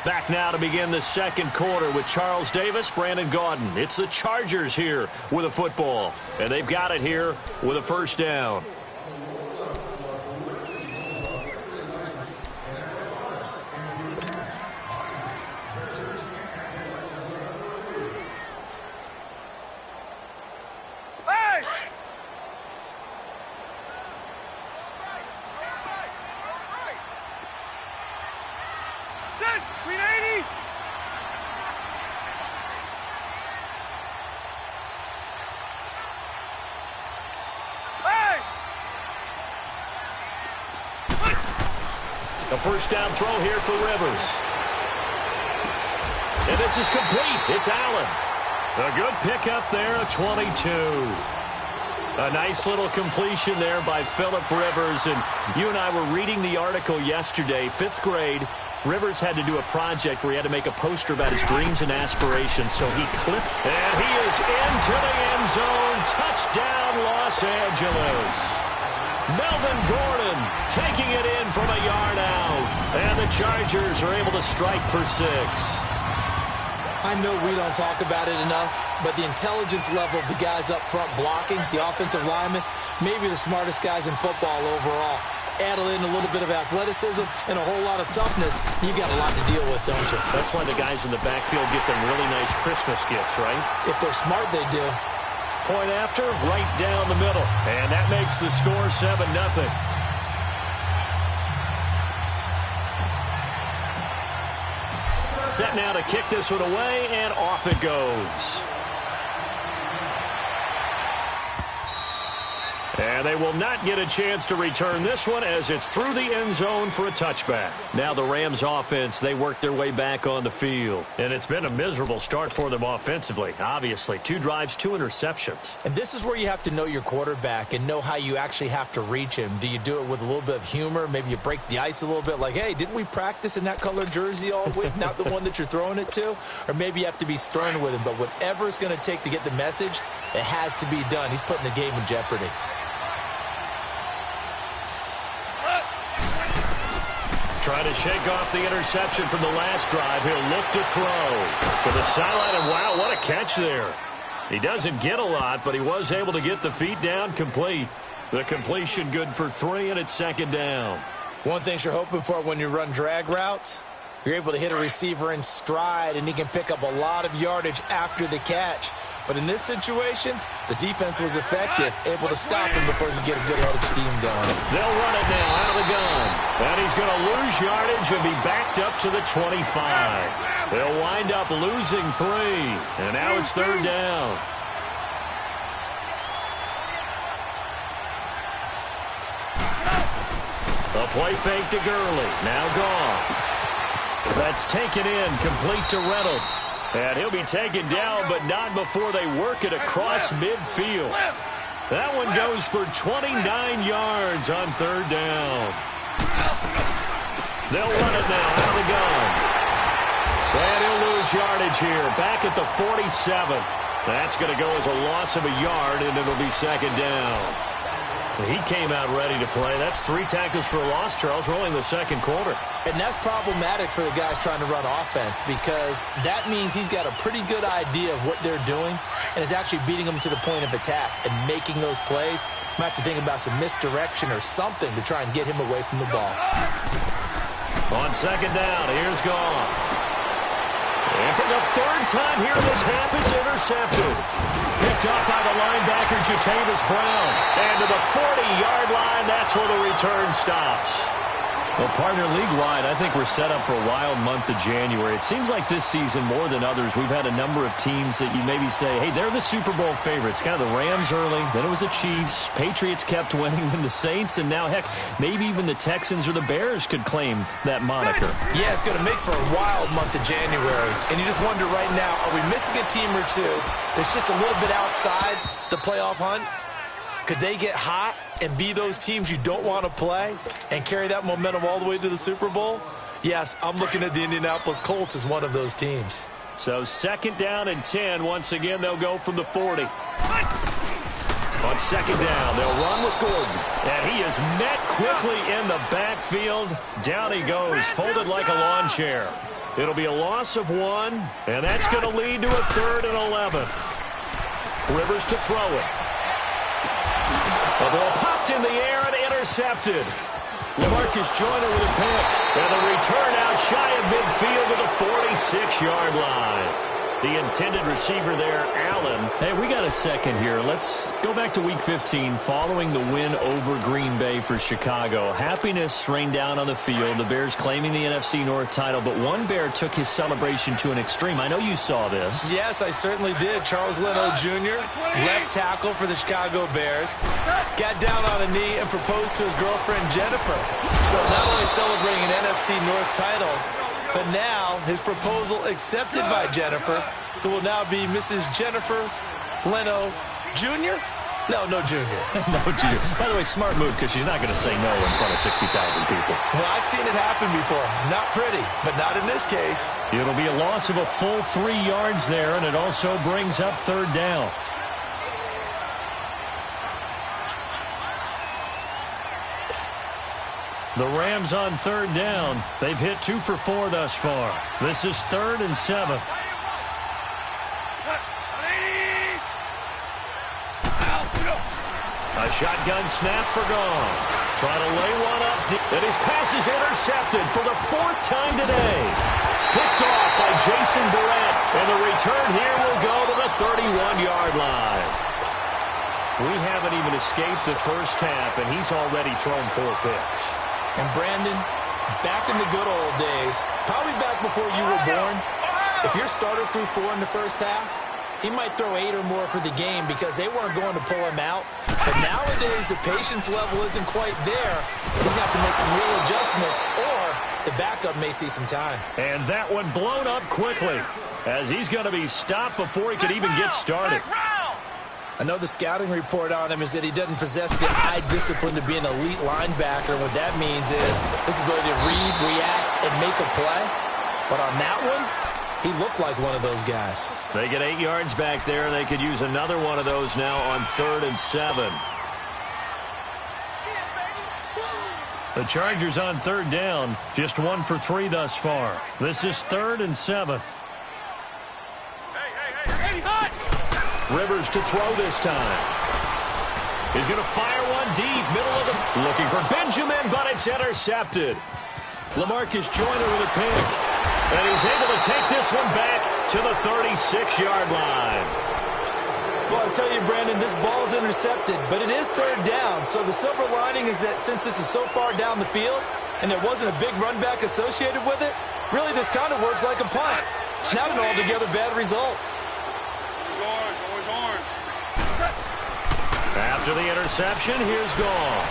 Back now to begin the second quarter with Charles Davis, Brandon Gaudin. It's the Chargers here with a football, and they've got it here with a first down. A first down throw here for Rivers. And this is complete. It's Allen. A good pickup there of 22. A nice little completion there by Phillip Rivers. And you and I were reading the article yesterday, 5th grade. Rivers had to do a project where he had to make a poster about his dreams and aspirations. So he clipped. And he is into the end zone. Touchdown, Los Angeles. Melvin Gordon taking it in from a yard out. And the Chargers are able to strike for 6. I know we don't talk about it enough, but the intelligence level of the guys up front blocking, the offensive linemen, maybe the smartest guys in football overall. Add in a little bit of athleticism and a whole lot of toughness, you got a lot to deal with, don't you? That's why the guys in the backfield get them really nice Christmas gifts, right? If they're smart, they do. Point after, right down the middle. And that makes the score 7-0. Set now to kick this one away, and off it goes. And they will not get a chance to return this one as it's through the end zone for a touchback. Now the Rams offense, they work their way back on the field. And it's been a miserable start for them offensively, obviously. 2 drives, 2 interceptions. And this is where you have to know your quarterback and know how you actually have to reach him. Do you do it with a little bit of humor? Maybe you break the ice a little bit like, hey, didn't we practice in that colored jersey all week? Not the one that you're throwing it to? Or maybe you have to be stern with him. But whatever it's going to take to get the message, it has to be done. He's putting the game in jeopardy. Trying to shake off the interception from the last drive. He'll look to throw to the sideline, and wow, what a catch there. He doesn't get a lot, but he was able to get the feet down complete. The completion good for 3, and it's second down. One thing you're hoping for when you run drag routes, you're able to hit a receiver in stride, and he can pick up a lot of yardage after the catch. But in this situation, the defense was effective, able to stop him before he could get a good head of steam going. They'll run it now out of the gun. And he's going to lose yardage and be backed up to the 25. They'll wind up losing 3. And now it's third down. A play fake to Gurley. Now gone. That's taken in, complete to Reynolds. And he'll be taken down, but not before they work it across midfield. That one goes for 29 yards on third down. They'll run it now out of the gun. And he'll lose yardage here, back at the 47. That's going to go as a loss of a yard, and it'll be second down. He came out ready to play. That's 3 tackles for a loss, Charles, rolling the second quarter. And that's problematic for the guys trying to run offense because that means he's got a pretty good idea of what they're doing and is actually beating them to the point of attack and making those plays. Might have to think about some misdirection or something to try and get him away from the ball. On second down, here's Goff. And for the 3rd time here in this half, it's intercepted. Picked up by the linebacker, Jatavis Brown. And to the 40-yard line, that's where the return stops. Well, partner, league-wide, I think we're set up for a wild month of January. It seems like this season, more than others, we've had a number of teams that you maybe say, hey, they're the Super Bowl favorites. Kind of the Rams early, then it was the Chiefs. Patriots kept winning, and the Saints, and now, heck, maybe even the Texans or the Bears could claim that moniker. Yeah, it's going to make for a wild month of January. And you just wonder right now, are we missing a team or two that's just a little bit outside the playoff hunt? Could they get hot and be those teams you don't want to play and carry that momentum all the way to the Super Bowl? Yes, I'm looking at the Indianapolis Colts as one of those teams. So second down and 10. Once again, they'll go from the 40. On second down, they'll run with Gordon. And he is met quickly in the backfield. Down he goes, folded like a lawn chair. It'll be a loss of 1, and that's going to lead to a 3rd and 11. Rivers to throw it. The ball popped in the air and intercepted. LaMarcus Joyner with a pick. And the return out shy of midfield to the 46-yard line. The intended receiver there, Allen. Hey, we got a second here. Let's go back to Week 15 following the win over Green Bay for Chicago. Happiness rained down on the field. The Bears claiming the NFC North title, but one Bear took his celebration to an extreme. I know you saw this. Yes, I certainly did. Charles Leno Jr., left tackle for the Chicago Bears, got down on a knee and proposed to his girlfriend, Jennifer. So not only celebrating an NFC North title, but now his proposal accepted by Jennifer, who will now be Mrs. Jennifer Leno Jr.? No Junior. No Junior. By the way, smart move because she's not going to say no in front of 60,000 people. Well, I've seen it happen before. Not pretty, but not in this case. It'll be a loss of a full 3 yards there, and it also brings up 3rd down. The Rams on 3rd down. They've hit 2 for 4 thus far. This is 3rd and 7. A shotgun snap for Gone. Trying to lay one up deep. And his pass is intercepted for the 4th time today. Picked off by Jason Verrett. And the return here will go to the 31-yard line. We haven't even escaped the first half, and he's already thrown 4 picks. And Brandon, back in the good old days, probably back before you were born, if your starter threw 4 in the first half, he might throw 8 or more for the game because they weren't going to pull him out. But nowadays, the patience level isn't quite there. He's going to have to make some real adjustments, or the backup may see some time. And that one blown up quickly as he's going to be stopped before he could even get started. I know the scouting report on him is that he doesn't possess the eye discipline to be an elite linebacker. What that means is his ability to read, react, and make a play. But on that one, he looked like one of those guys. They get 8 yards back there. They could use another one of those now on 3rd and 7. The Chargers on 3rd down. Just 1 for 3 thus far. This is 3rd and 7. Rivers to throw this time. He's going to fire one deep, middle of the... Looking for Benjamin, but it's intercepted. LaMarcus Joyner with a pick. And he's able to take this one back to the 36-yard line. Well, I tell you, Brandon, this ball is intercepted, but it is 3rd down. So the silver lining is that since this is so far down the field and there wasn't a big run back associated with it, really this kind of works like a punt. It's not an altogether bad result. After the interception, here's Gone.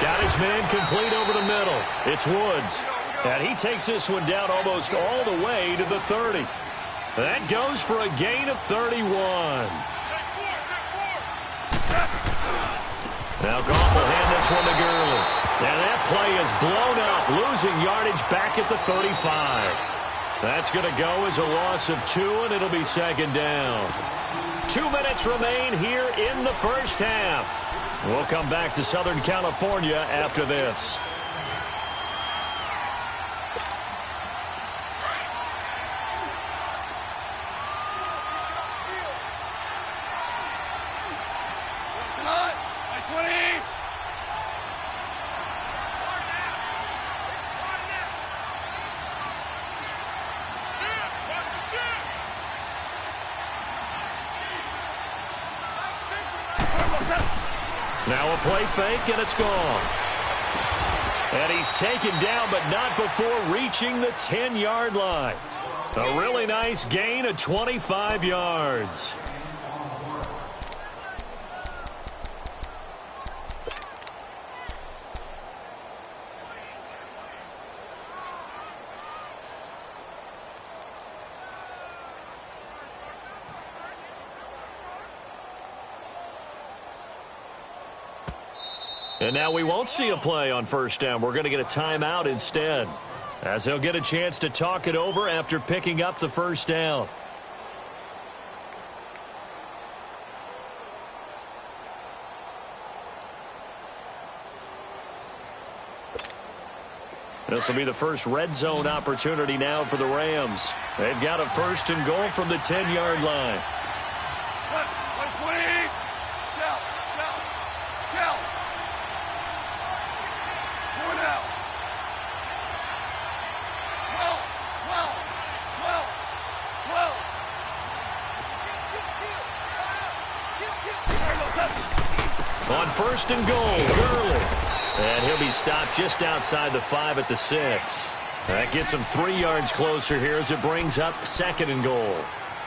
Got his man complete over the middle. It's Woods. And he takes this one down almost all the way to the 30. That goes for a gain of 31. Now Goff will hand this one to Gurley. And that play is blown up, losing yardage back at the 35. That's going to go as a loss of 2, and it'll be 2nd down. 2 minutes remain here in the first half. We'll come back to Southern California after this. Now a play fake, and it's gone. And he's taken down, but not before reaching the 10-yard line. A really nice gain of 25 yards. And now we won't see a play on 1st down. We're going to get a timeout instead, as they'll get a chance to talk it over after picking up the 1st down. This will be the first red zone opportunity now for the Rams. They've got a 1st and goal from the 10-yard line. On 1st and goal, Gurley. And he'll be stopped just outside the 5 at the 6. That gets him 3 yards closer here as it brings up 2nd and goal.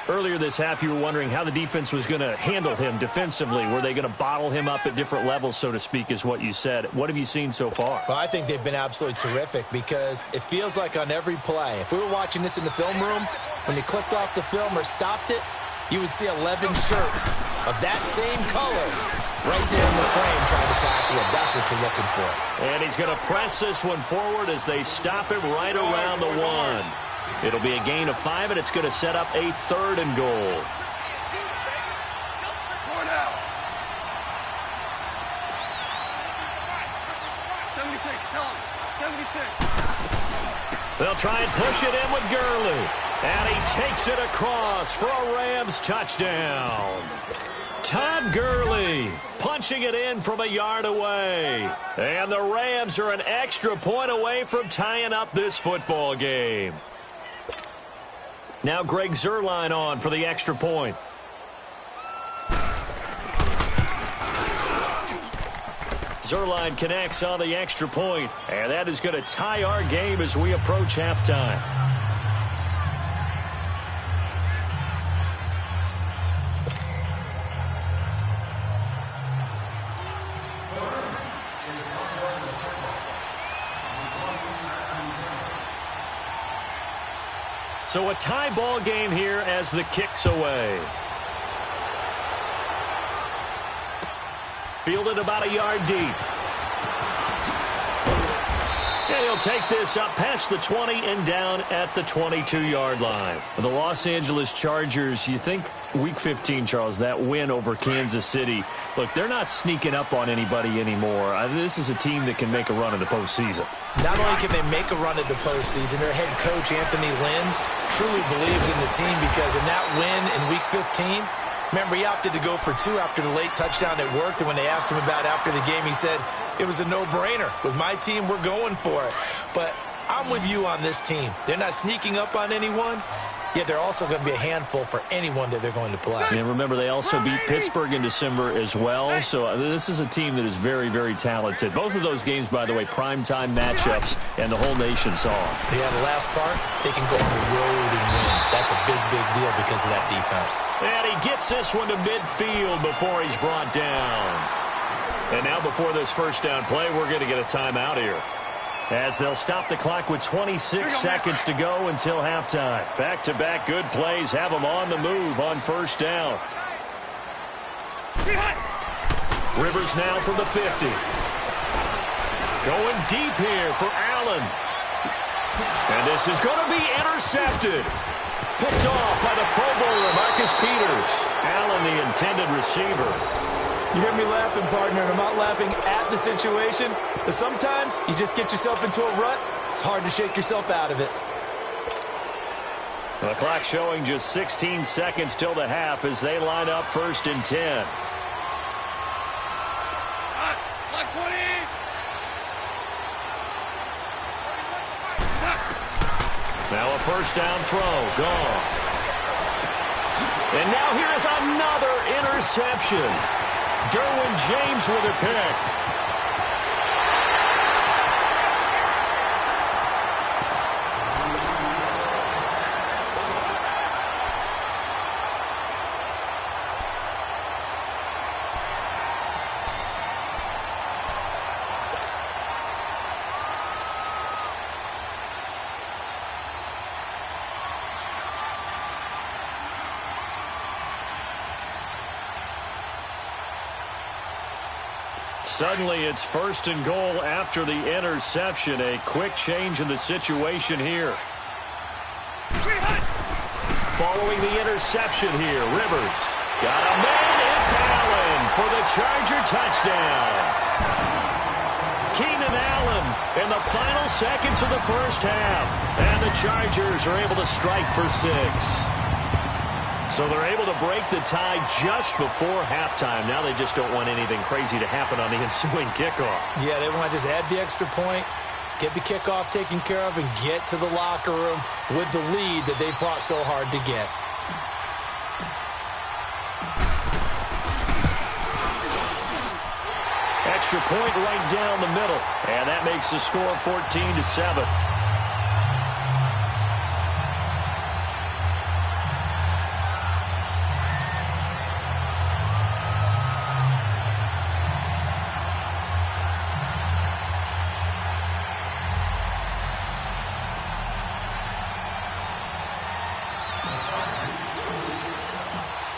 Earlier this half, you were wondering how the defense was going to handle him defensively. Were they going to bottle him up at different levels, so to speak, is what you said. What have you seen so far? Well, I think they've been absolutely terrific because it feels like on every play, if we were watching this in the film room, when they clicked off the film or stopped it, you would see 11 shirts of that same color right there in the frame trying to tackle it. That's what you're looking for. And he's going to press this one forward as they stop him right around the 1. It'll be a gain of 5, and it's going to set up a 3rd and goal. They'll try and push it in with Gurley. And he takes it across for a Rams touchdown. Todd Gurley punching it in from a yard away. And the Rams are an extra point away from tying up this football game. Now Greg Zuerlein on for the extra point. Zuerlein connects on the extra point, and that is going to tie our game as we approach halftime. So a tie ball game here as the kick's away. Fielded about a yard deep. And he'll take this up past the 20 and down at the 22-yard line. The Los Angeles Chargers, you think Week 15, Charles, that win over Kansas City. Look, they're not sneaking up on anybody anymore. This is a team that can make a run in the postseason. Not only can they make a run at the postseason, their head coach, Anthony Lynn, truly believes in the team because in that win in Week 15, remember, he opted to go for 2 after the late touchdown at work, and when they asked him about it after the game, he said, it was a no-brainer. With my team, we're going for it. But I'm with you on this team. They're not sneaking up on anyone, yet they're also going to be a handful for anyone that they're going to play. And remember, they also beat Pittsburgh in December as well, so this is a team that is very, very talented. Both of those games, by the way, primetime matchups, and the whole nation saw them. Yeah, the last part, they can go on the road and win. That's a big, big deal because of that defense. And he gets this one to midfield before he's brought down. And now before this first down play, we're going to get a timeout here, as they'll stop the clock with 26 seconds to go until halftime. Back-to-back good plays have them on the move on first down. Rivers now from the 50. Going deep here for Allen. And this is going to be intercepted. Picked off by the Pro Bowler, Marcus Peters. Allen, the intended receiver. You hear me laughing, partner, and I'm not laughing at the situation, but sometimes you just get yourself into a rut. It's hard to shake yourself out of it. The clock showing just 16 seconds till the half as they line up 1st and 10. Now a first down throw, gone. And now here is another interception. Derwin James with a pick. Suddenly it's 1st and goal after the interception. A quick change in the situation here. Following the interception here, Rivers got a man. It's Allen for the Charger touchdown. Keenan Allen in the final seconds of the first half. And the Chargers are able to strike for 6. So they're able to break the tie just before halftime. Now they just don't want anything crazy to happen on the ensuing kickoff. Yeah, they want to just add the extra point, get the kickoff taken care of, and get to the locker room with the lead that they fought so hard to get. Extra point right down the middle. And that makes the score 14-7.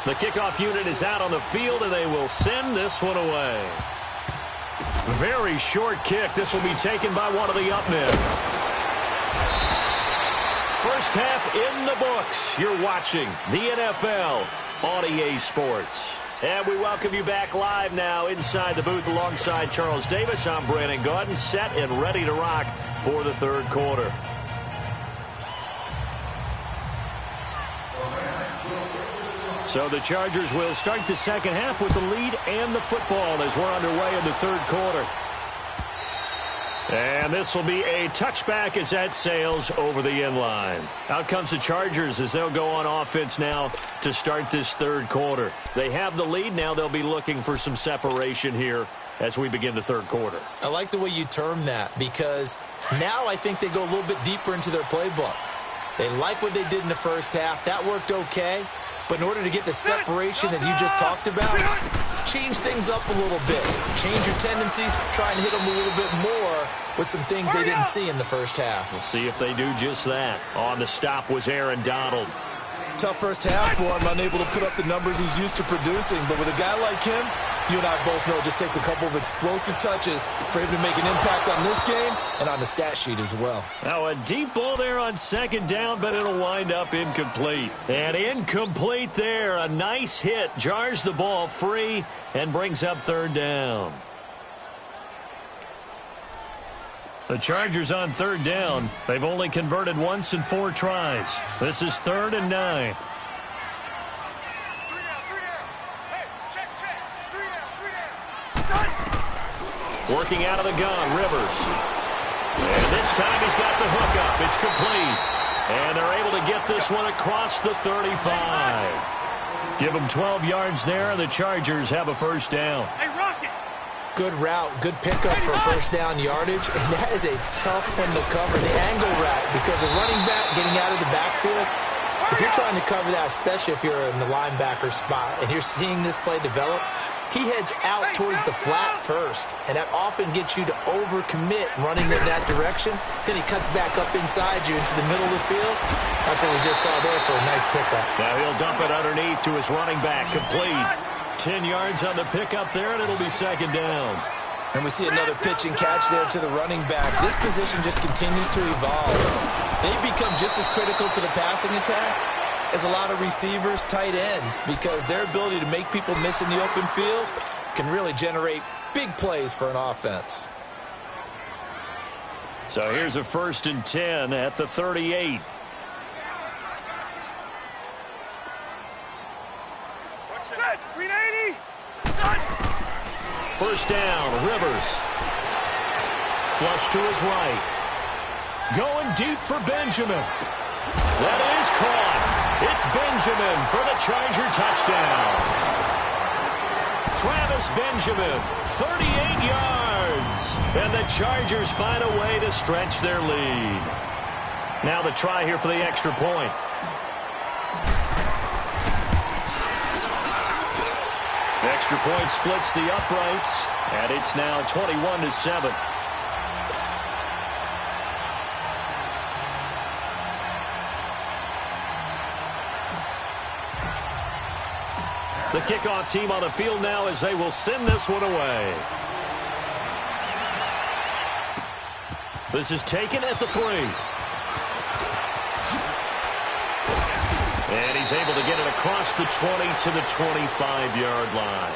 The kickoff unit is out on the field, and they will send this one away. Very short kick. This will be taken by one of the up men. First half in the books. You're watching the NFL on EA Sports. And we welcome you back live now inside the booth alongside Charles Davis. I'm Brandon Gaudin, set and ready to rock for the third quarter. So the Chargers will start the second half with the lead and the football as we're underway in the third quarter. And this will be a touchback as that sails over the end line. Out comes the Chargers as they'll go on offense now to start this third quarter. They have the lead. Now they'll be looking for some separation here as we begin the third quarter. I like the way you term that because now I think they go a little bit deeper into their playbook. They like what they did in the first half. That worked okay. But in order to get the separation that you just talked about, change things up a little bit. Change your tendencies, try and hit them a little bit more with some things they didn't see in the first half. We'll see if they do just that. On the stop was Aaron Donald. Tough first half for him, unable to put up the numbers he's used to producing. But with a guy like him, you and I both know it just takes a couple of explosive touches for him to make an impact on this game and on the stat sheet as well. Now a deep ball there on second down, but it'll wind up incomplete. And incomplete there. A nice hit. Jars the ball free and brings up third down. The Chargers on third down. They've only converted once in 4 tries. This is 3rd and 9. Working out of the gun, Rivers. And this time he's got the hook up. It's complete. And they're able to get this one across the 35. Give them 12 yards there, and the Chargers have a first down. Hey, Rocket! Good route, good pickup for first down yardage. And that is a tough one to cover, the angle route, because a running back getting out of the backfield, if you're trying to cover that, especially if you're in the linebacker spot and you're seeing this play develop, he heads out towards the flat first, and that often gets you to overcommit running in that direction. Then he cuts back up inside you into the middle of the field. That's what we just saw there for a nice pickup. Now he'll dump it underneath to his running back, complete. 10 yards on the pickup there, and it'll be second down. And we see another pitch and catch there to the running back. This position just continues to evolve. They become just as critical to the passing attack as a lot of receivers, tight ends, because their ability to make people miss in the open field can really generate big plays for an offense. So here's a 1st and 10 at the 38. Good. 380. First down, Rivers. Flush to his right. Going deep for Benjamin. That is caught. It's Benjamin for the Charger touchdown. Travis Benjamin, 38 yards. And the Chargers find a way to stretch their lead. Now the try here for the extra point. The extra point splits the uprights, and it's now 21-7. The kickoff team on the field now as they will send this one away. This is taken at the 3. And he's able to get it across the 20 to the 25-yard line.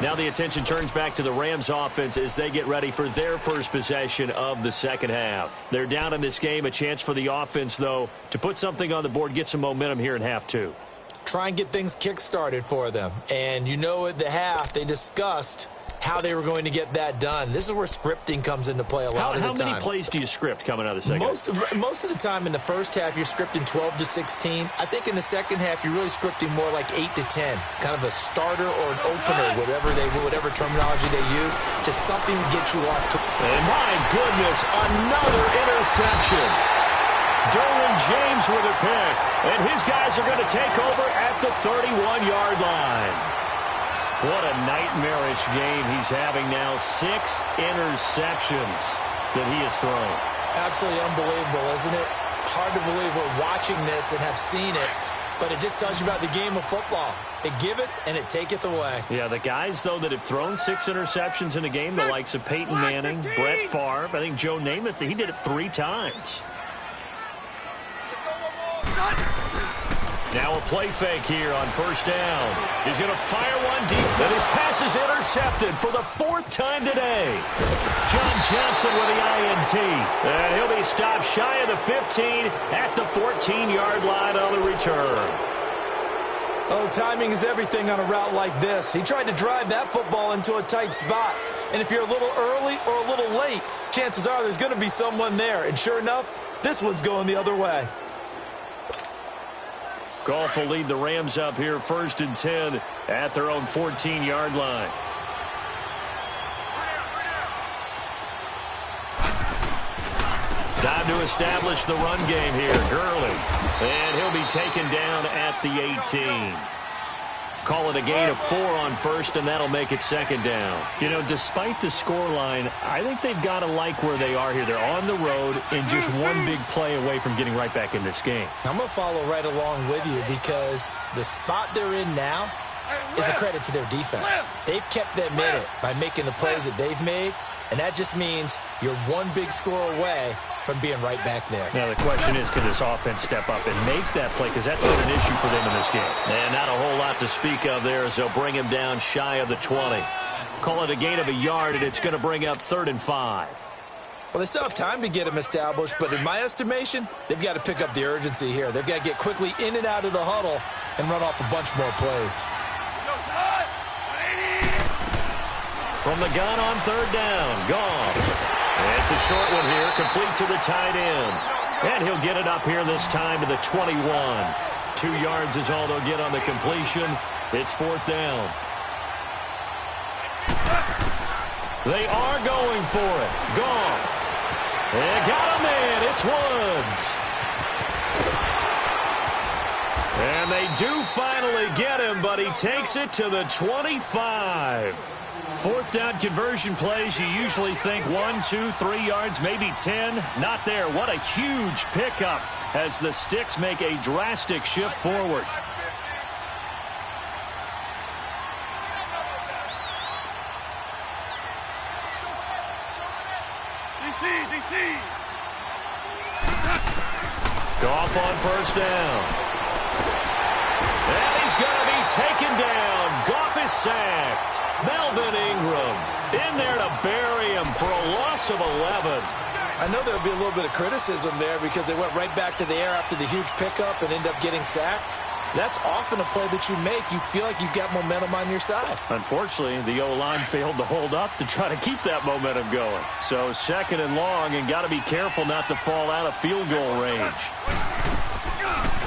Now the attention turns back to the Rams offense as they get ready for their first possession of the second half. They're down in this game. A chance for the offense, though, to put something on the board, get some momentum here in half two. Try and get things kick-started for them. And you know at the half, they discussed how they were going to get that done. This is where scripting comes into play a lot of the time. How many plays do you script coming out of the second half? Most of the time in the first half, you're scripting 12 to 16. I think in the second half, you're really scripting more like 8 to 10. Kind of a starter or an opener, whatever terminology they use. Just something to get you off to. And my goodness, another interception. Derwin James with a pick. And his guys are going to take over at the 31-yard line. What a nightmarish game he's having now. 6 interceptions that he has thrown. Absolutely unbelievable, isn't it? Hard to believe we're watching this and have seen it, but it just tells you about the game of football. It giveth and it taketh away. Yeah, the guys, though, that have thrown 6 interceptions in a game, the likes of Peyton Manning, Brett Favre, I think Joe Namath, he did it 3 times. Now a play fake here on first down. He's going to fire one deep, and his pass is intercepted for the 4th time today. John Johnson with the INT. And he'll be stopped shy of the 15 at the 14-yard line on the return. Oh, timing is everything on a route like this. He tried to drive that football into a tight spot. And if you're a little early or a little late, chances are there's going to be someone there. And sure enough, this one's going the other way. Goff will lead the Rams up here 1st and 10 at their own 14-yard line. Time to establish the run game here. Gurley. And he'll be taken down at the 18. Call it a gain of 4 on first, and that'll make it 2nd down. You know, despite the scoreline, I think they've got to like where they are here. They're on the road and just one big play away from getting right back in this game. I'm going to follow right along with you because the spot they're in now is a credit to their defense. They've kept them in it by making the plays that they've made, and that just means you're one big score away from being right back there. Now, the question is, can this offense step up and make that play? Because that's been an issue for them in this game. And not a whole lot to speak of there as they'll bring him down shy of the 20. Call it a gain of a yard, and it's going to bring up 3rd and 5. Well, they still have time to get him established, but in my estimation, they've got to pick up the urgency here. They've got to get quickly in and out of the huddle and run off a bunch more plays. From the gun on 3rd down, Goff. It's a short one here, complete to the tight end. And he'll get it up here this time to the 21. 2 yards is all they'll get on the completion. It's 4th down. They are going for it. Goff. They got him in. It's Woods. And they do finally get him, but he takes it to the 25. 4th down conversion plays, you usually think 1, 2, 3 yards, maybe 10. Not there. What a huge pickup as the Sticks make a drastic shift forward. DC. Goff on 1st down. And he's going to be taken down. Goff is sacked. Melvin Ingram in there to bury him for a loss of 11. I know there'll be a little bit of criticism there because they went right back to the air after the huge pickup and end up getting sacked. That's often a play that you make. You feel like you've got momentum on your side. Unfortunately, the O-line failed to hold up to try to keep that momentum going. So 2nd and long, and got to be careful not to fall out of field goal range.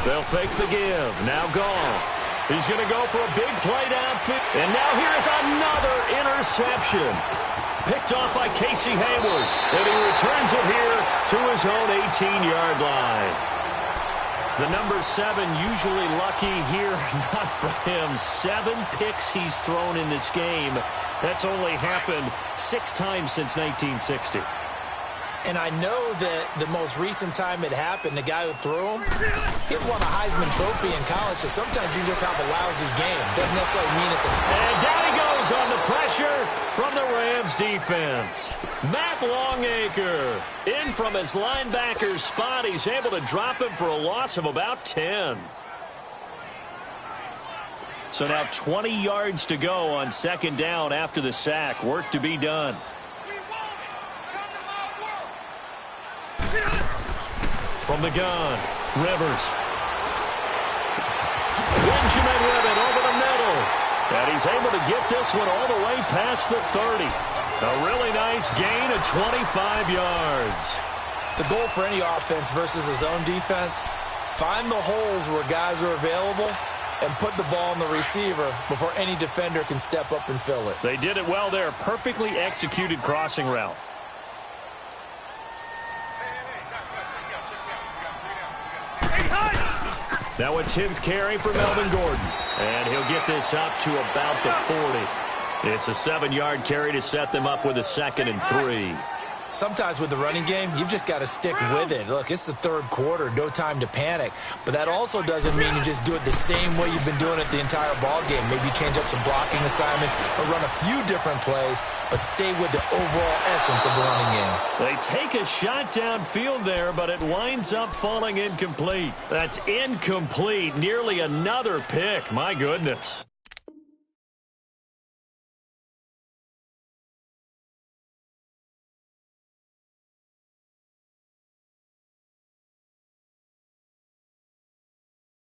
They'll fake the give. Now Goff. He's going to go for a big play downfield. And now here's another interception. Picked off by Casey Hayward. And he returns it here to his own 18-yard line. The number 7 usually lucky here. Not for him. 7 picks he's thrown in this game. That's only happened 6 times since 1960. And I know that the most recent time it happened, the guy who threw him, he won a Heisman Trophy in college, so sometimes you just have a lousy game. Doesn't necessarily mean it's a... And down he goes on the pressure from the Rams defense. Matt Longacre in from his linebacker spot. He's able to drop him for a loss of about 10. So now 20 yards to go on second down after the sack. Work to be done. From the gun, Rivers. Benjamin with it over the middle. And he's able to get this one all the way past the 30. A really nice gain of 25 yards. The goal for any offense versus a zone defense, find the holes where guys are available and put the ball on the receiver before any defender can step up and fill it. They did it well there. Perfectly executed crossing route. Now a 10th carry for Melvin Gordon. And he'll get this up to about the 40. It's a 7-yard carry to set them up with a 2nd and 3. Sometimes with the running game, you've just got to stick with it. Look, it's the third quarter, no time to panic. But that also doesn't mean you just do it the same way you've been doing it the entire ball game. Maybe change up some blocking assignments or run a few different plays, but stay with the overall essence of the running game. They take a shot downfield there, but it winds up falling incomplete. That's incomplete. Nearly another pick. My goodness.